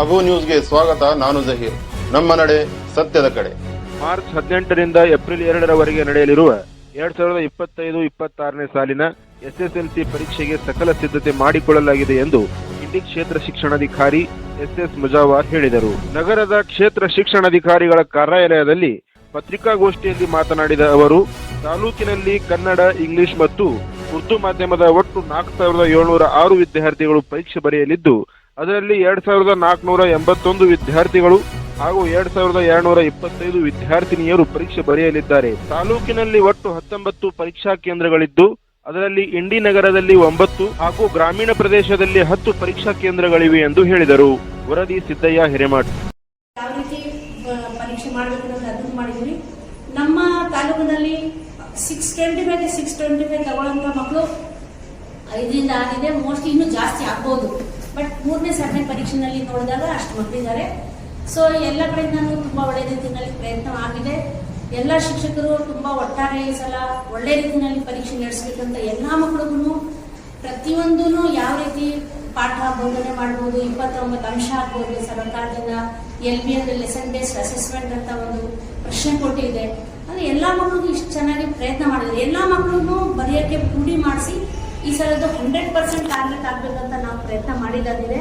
ಅಬು ನ್ಯೂಸ್ಗೆ ಸ್ವಾಗತ. ನಾನು ಜಹೀರ್. ನಮ್ಮ ನಡೆ ಸತ್ಯದ ಕಡೆ. ಮಾರ್ಚ್ 18ರಿಂದ ಏಪ್ರಿಲ್ 2ರವರೆಗೆ ನಡೆಯಲಿರುವ 2025-26ನೇ ಸಾಲಿನ ಎಸ್ಎಸ್ಎಲ್ಸಿ ಪರೀಕ್ಷೆಗೆ ಸಕಲ ಸಿದ್ಧತೆ ಮಾಡಿಕೊಳ್ಳಲಾಗಿದೆ ಎಂದು ಇಂಡಿ ಕ್ಷೇತ್ರ ಶಿಕ್ಷಣಾಧಿಕಾರಿ ಎಸ್ ಮುಜಾವರ್ ಹೇಳಿದರು. ನಗರದ ಕ್ಷೇತ್ರ ಶಿಕ್ಷಣಾಧಿಕಾರಿಗಳ ಕಾರ್ಯಾಲಯದಲ್ಲಿ ಪತ್ರಿಕಾಗೋಷ್ಠಿಯಲ್ಲಿ ಮಾತನಾಡಿದ ಅವರು, ತಾಲೂಕಿನಲ್ಲಿ ಕನ್ನಡ, ಇಂಗ್ಲಿಷ್ ಮತ್ತು ಉರ್ದು ಮಾಧ್ಯಮದ ಒಟ್ಟು 4706 ವಿದ್ಯಾರ್ಥಿಗಳು ಪರೀಕ್ಷೆ ಬರೆಯಲಿದ್ದು, ಅದರಲ್ಲಿ 2481 ವಿದ್ಯಾರ್ಥಿಗಳು ಹಾಗೂ 2225 ವಿದ್ಯಾರ್ಥಿನಿಯರು ಪರೀಕ್ಷೆ ಬರೆಯಲಿದ್ದಾರೆ. ತಾಲೂಕಿನಲ್ಲಿ ಒಟ್ಟು 19 ಪರೀಕ್ಷಾ ಕೇಂದ್ರಗಳಿದ್ದು, ಅದರಲ್ಲಿ ಇಂಡಿ ನಗರದಲ್ಲಿ 9 ಹಾಗೂ ಗ್ರಾಮೀಣ ಪ್ರದೇಶದಲ್ಲಿ 10 ಪರೀಕ್ಷಾ ಕೇಂದ್ರಗಳಿವೆ ಎಂದು ಹೇಳಿದರು. ವರದಿ ಸಿದ್ದಯ್ಯ ಹಿರೇಮಠ್. ಯಾವ ರೀತಿ ಪರೀಕ್ಷೆ ಮಾಡಬೇಕು ಅಂತ ಅದನ್ನು ಮಾಡಿದ್ವಿ. ನಮ್ಮ ತಾಲೂಕಿನಲ್ಲಿ 625 ತಗೊಳ್ಳೋಂಥ ಮಕ್ಕಳು 5ರಿಂದ 6 ಇದೆ. ಮೋಸ್ಟ್ಲಿ ಇನ್ನೂ ಜಾಸ್ತಿ ಆಗ್ಬೋದು. ಬಟ್ 3ನೇ ಸಾಲಿನ ಪರೀಕ್ಷೆನಲ್ಲಿ ನೋಡಿದಾಗ ಅಷ್ಟು ಮಕ್ಕಳಿದ್ದಾರೆ. ಸೊ ಎಲ್ಲ ಕಡೆಯಿಂದನೂ ತುಂಬ ಒಳ್ಳೆ ರೀತಿಯಲ್ಲಿ ಪ್ರಯತ್ನ ಆಗಿದೆ. ಎಲ್ಲ ಶಿಕ್ಷಕರು ತುಂಬ ಒಟ್ಟಾರೆ ಈ ಸಲ ಒಳ್ಳೆ ರೀತಿಯಲ್ಲಿ ಪರೀಕ್ಷೆ ನಡೆಸಬೇಕಂತ ಎಲ್ಲ ಮಕ್ಕಳಿಗೂ ಪ್ರತಿಯೊಂದೂ ಯಾವ ರೀತಿ ಪಾಠ ಬೋಧನೆ ಮಾಡ್ಬೋದು, 29 ಅಂಶ ಆಗ್ಬೋದು, ಸರ್ಕಾರದಿಂದ LB ಅಂದರೆ ಲೆಸನ್ ಬೇಸ್ಡ್ ಅಸೆಸ್ಮೆಂಟ್ ಅಂತ ಒಂದು ಪ್ರಶ್ನೆ ಕೊಟ್ಟಿದೆ. ಅಂದರೆ ಎಲ್ಲ ಮಕ್ಕಳಿಗೂ ಇಷ್ಟು ಚೆನ್ನಾಗಿ ಪ್ರಯತ್ನ ಮಾಡಿದ್ದಾರೆ. ಎಲ್ಲ ಮಕ್ಕಳಿಗೂ ಬರೆಯೋಕ್ಕೆ ರೂಢಿ ಮಾಡಿಸಿ ಈ ಸಲದ್ದು 100% ಟಾರ್ಗೆಟ್ ಆಗಬೇಕಂತ ನಾವು ಪ್ರಯತ್ನ ಮಾಡಿದ್ದಾಗಿದೆ.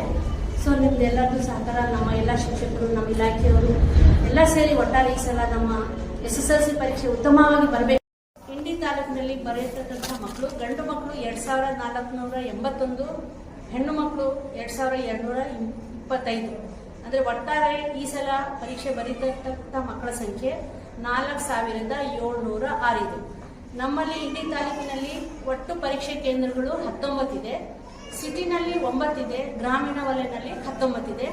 ಸೊ ನಿಮ್ದೆಲ್ಲರಿಗೂ ಸಹಕಾರ ನಮ್ಮ ಎಲ್ಲ ಶಿಕ್ಷಕರು, ನಮ್ಮ ಇಲಾಖೆಯವರು ಎಲ್ಲ ಸೇರಿ ಒಟ್ಟಾರೆ ಈ ಸಲ ನಮ್ಮ SSLC ಪರೀಕ್ಷೆ ಉತ್ತಮವಾಗಿ ಬರಬೇಕು. ಇಂಡಿ ತಾಲೂಕಿನಲ್ಲಿ ಬರೆಯತಕ್ಕಂಥ ಮಕ್ಕಳು, ಗಂಡು ಮಕ್ಕಳು 2481, ಹೆಣ್ಣು ಮಕ್ಕಳು 2225. ಅಂದರೆ ಒಟ್ಟಾರೆ ಈ ಸಲ ಪರೀಕ್ಷೆ ಬರೀತಕ್ಕಂಥ ಮಕ್ಕಳ ಸಂಖ್ಯೆ 4706 ಇದೆ. ನಮ್ಮಲ್ಲಿ ಇಂಡಿ ತಾಲೂಕಿನಲ್ಲಿ ಒಟ್ಟು ಪರೀಕ್ಷೆ ಕೇಂದ್ರಗಳು 19 ಇದೆ. ಸಿಟಿನಲ್ಲಿ 9 ಇದೆ, ಗ್ರಾಮೀಣ ವಲಯದಲ್ಲಿ 19 ಇದೆ.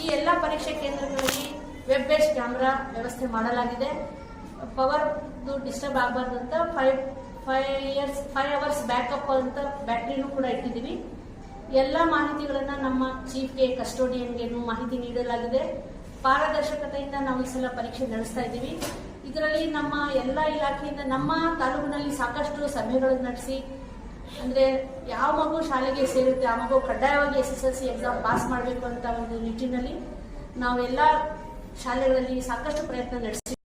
ಈ ಎಲ್ಲ ಪರೀಕ್ಷೆ ಕೇಂದ್ರಗಳಲ್ಲಿ ವೆಬ್ ಬೇಸ್ಡ್ ಕ್ಯಾಮ್ರಾ ವ್ಯವಸ್ಥೆ ಮಾಡಲಾಗಿದೆ. ಪವರ್ದು ಡಿಸ್ಟರ್ಬ್ ಆಗಬಾರ್ದು ಅಂತ 5 ಅವರ್ಸ್ ಬ್ಯಾಕಪ್ ಅಂತ ಬ್ಯಾಟ್ರಿನೂ ಕೂಡ ಇಟ್ಟಿದ್ದೀವಿ. ಎಲ್ಲ ಮಾಹಿತಿಗಳನ್ನು ನಮ್ಮ ಚೀಫ್ಗೆ, ಕಸ್ಟೋಡಿಯನ್ಗೇನು ಮಾಹಿತಿ ನೀಡಲಾಗಿದೆ. ಪಾರದರ್ಶಕತೆಯಿಂದ ನಾವು ಈ ಸಲ ಪರೀಕ್ಷೆ ನಡೆಸ್ತಾ ಇದ್ದೀವಿ. ಇದರಲ್ಲಿ ನಮ್ಮ ಎಲ್ಲ ಇಲಾಖೆಯಿಂದ ನಮ್ಮ ತಾಲೂಕಿನಲ್ಲಿ ಸಾಕಷ್ಟು ಸಭೆಗಳನ್ನು ನಡೆಸಿ, ಅಂದರೆ ಯಾವ ಮಗು ಶಾಲೆಗೆ ಸೇರುತ್ತೆ ಆ ಮಗು ಕಡ್ಡಾಯವಾಗಿ SSLC ಎಕ್ಸಾಮ್ ಪಾಸ್ ಮಾಡಬೇಕು ಅಂತ ಒಂದು ನಿಟ್ಟಿನಲ್ಲಿ ನಾವೆಲ್ಲ ಶಾಲೆಗಳಲ್ಲಿ ಸಾಕಷ್ಟು ಪ್ರಯತ್ನ ನಡೆಸಿ